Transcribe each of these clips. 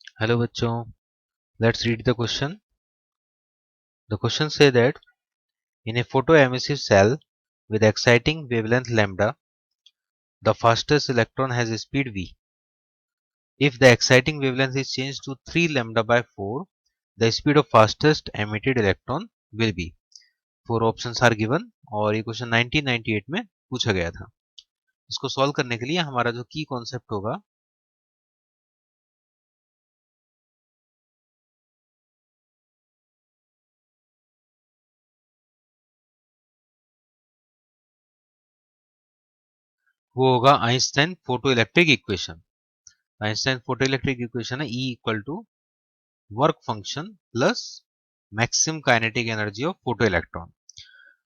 Hello बच्चों, let's read the question. The question say that in a photoemissive cell with exciting wavelength lambda, the fastest electron has a speed v. If the exciting wavelength is changed to 3 lambda by 4, the speed of fastest emitted electron will be. Four options are given और ये question 1998 में पूछा गया था. इसको solve करने के लिए हमारा जो की कॉन्सेप्ट होगा वो होगा Einstein photoelectric equation. Einstein photoelectric equation है E equal to work function plus maximum kinetic energy of photoelectron.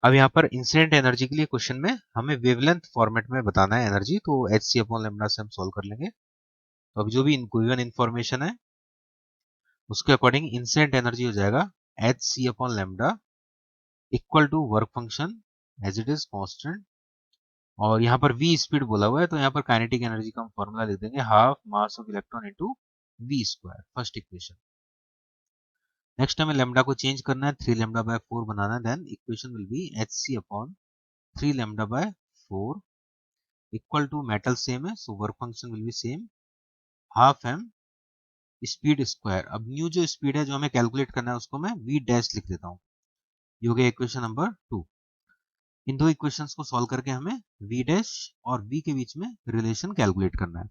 अब यहाँ पर इंसिडेंट एनर्जी के लिए क्वेश्चन में हमें वेवलेंथ फॉर्मेट में बताना है एनर्जी, तो एच सी अपॉन लेमडा से हम सॉल्व कर लेंगे. तो अब जो भी गिवन इन्फॉर्मेशन है उसके अकॉर्डिंग इंसिडेंट एनर्जी हो जाएगा h C upon lambda equal to work function as it is constant, और यहाँ पर v स्पीड बोला हुआ है तो यहाँ पर काइनेटिक एनर्जी का हम फॉर्मूला लिख देंगे half mass of electron into v square, first equation. Next हमें लेमडा को चेंज करना है, 3 लेमडा बाय 4 बनाना है. Then equation will be H C upon 3 lambda by 4 equal to metal same है so work function will be same half M speed square. अब new जो speed है जो हमें कैलकुलेट करना है उसको मैं v डैश लिख देता हूँ. ये हो गया इक्वेशन नंबर 2. इन दो इक्वेशंस को सॉल्व करके हमें v डैश और v के बीच में रिलेशन कैलकुलेट करना है.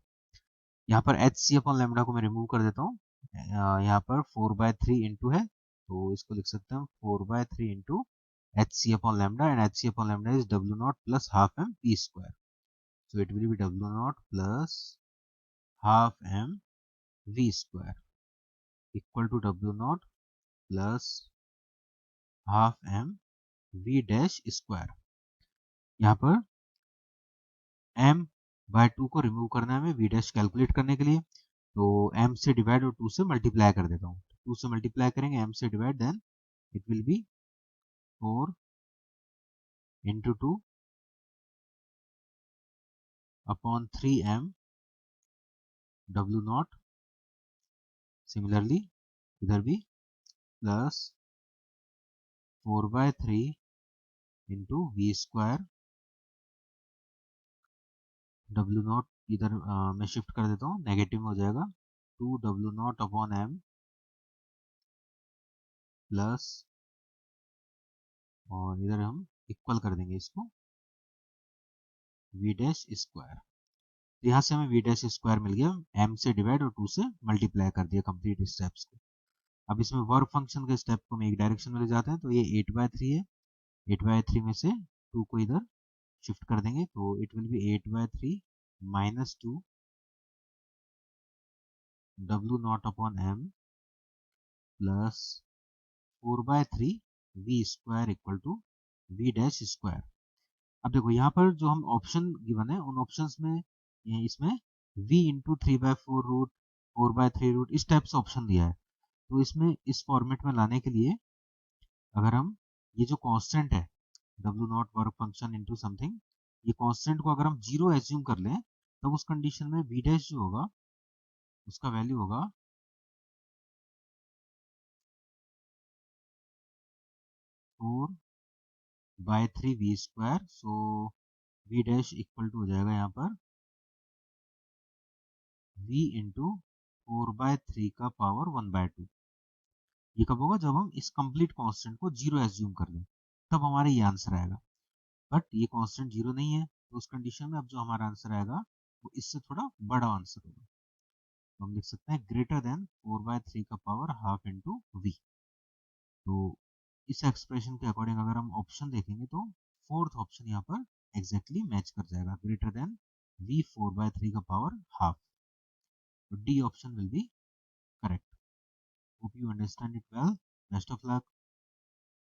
यहाँ पर एच सी अपॉन लेमडा को मैं रिमूव कर देता हूँ. यहाँ पर 4/3 इंटू है तो इसको लिख सकते हैं 4/3 into h C upon lambda, and h C upon lambda is W naught plus half m p square. So it will be W naught plus half m v square equal to W naught plus half m v dash square. यहाँ पर m bye 2 को remove करना है हमें v dash calculate करने के लिए, तो m से डिवाइड और 2 से मल्टीप्लाई कर देता हूँ. 2 से मल्टीप्लाई करेंगे m से divide, then it will be 4 into 2 upon 3m W naught. Similarly इधर भी plus 4/3 into v square W naught. इधर मैं शिफ्ट कर देता हूँ, नेगेटिव में हो जाएगा 2 W naught upon m plus, और इधर हम इक्वल कर देंगे इसको वी डैश स्क्वायर. यहाँ से हमें वी डैश स्क्वायर मिल गया, m से डिवाइड और 2 से मल्टीप्लाई कर दिया कंप्लीट स्टेप्स को. अब इसमें वर्क फंक्शन के स्टेप को हम एक डायरेक्शन में ले जाते हैं, तो ये 8/3 है. 8/3 में से 2 को इधर शिफ्ट कर देंगे तो it will be 8/3 minus 2 W naught upon m plus 4/3 v square equal to v dash square. अब देखो यहाँ पर जो हम ऑप्शन गिवन है उन ऑप्शंस में इसमें v इंटू 3/4 रूट 4/3 रूट इस टाइप से ऑप्शन दिया है. तो इसमें इस फॉर्मेट में लाने के लिए अगर हम ये जो कांस्टेंट है W not work function into something, ये कांस्टेंट को अगर हम जीरो एज्यूम कर लें तब उस कंडीशन में v डैश जो होगा उसका वैल्यू होगा 4/3 v square. So v dash equal to हो जाएगा यहाँ पर v इंटू 4/3 का पावर 1/2. ये कब होगा जब हम इस कंप्लीट कांस्टेंट को जीरो एज्यूम कर लें, तब हमारा ये आंसर आएगा. बट ये कांस्टेंट जीरो नहीं है तो उस कंडीशन में अब जो हमारा आंसर आएगा वो इससे थोड़ा बड़ा आंसर होगा. तो हम लिख सकते हैं ग्रेटर देन 4/3 का पावर हाफ इंटू वी. तो इस एक्सप्रेशन के अकॉर्डिंग अगर हम ऑप्शन देखेंगे तो फोर्थ ऑप्शन यहाँ पर एग्जैक्टली मैच कर जाएगा, ग्रेटर देन v 4/3 का पावर हाफ. तो D option will be correct. Hope you understand it well. Best of luck.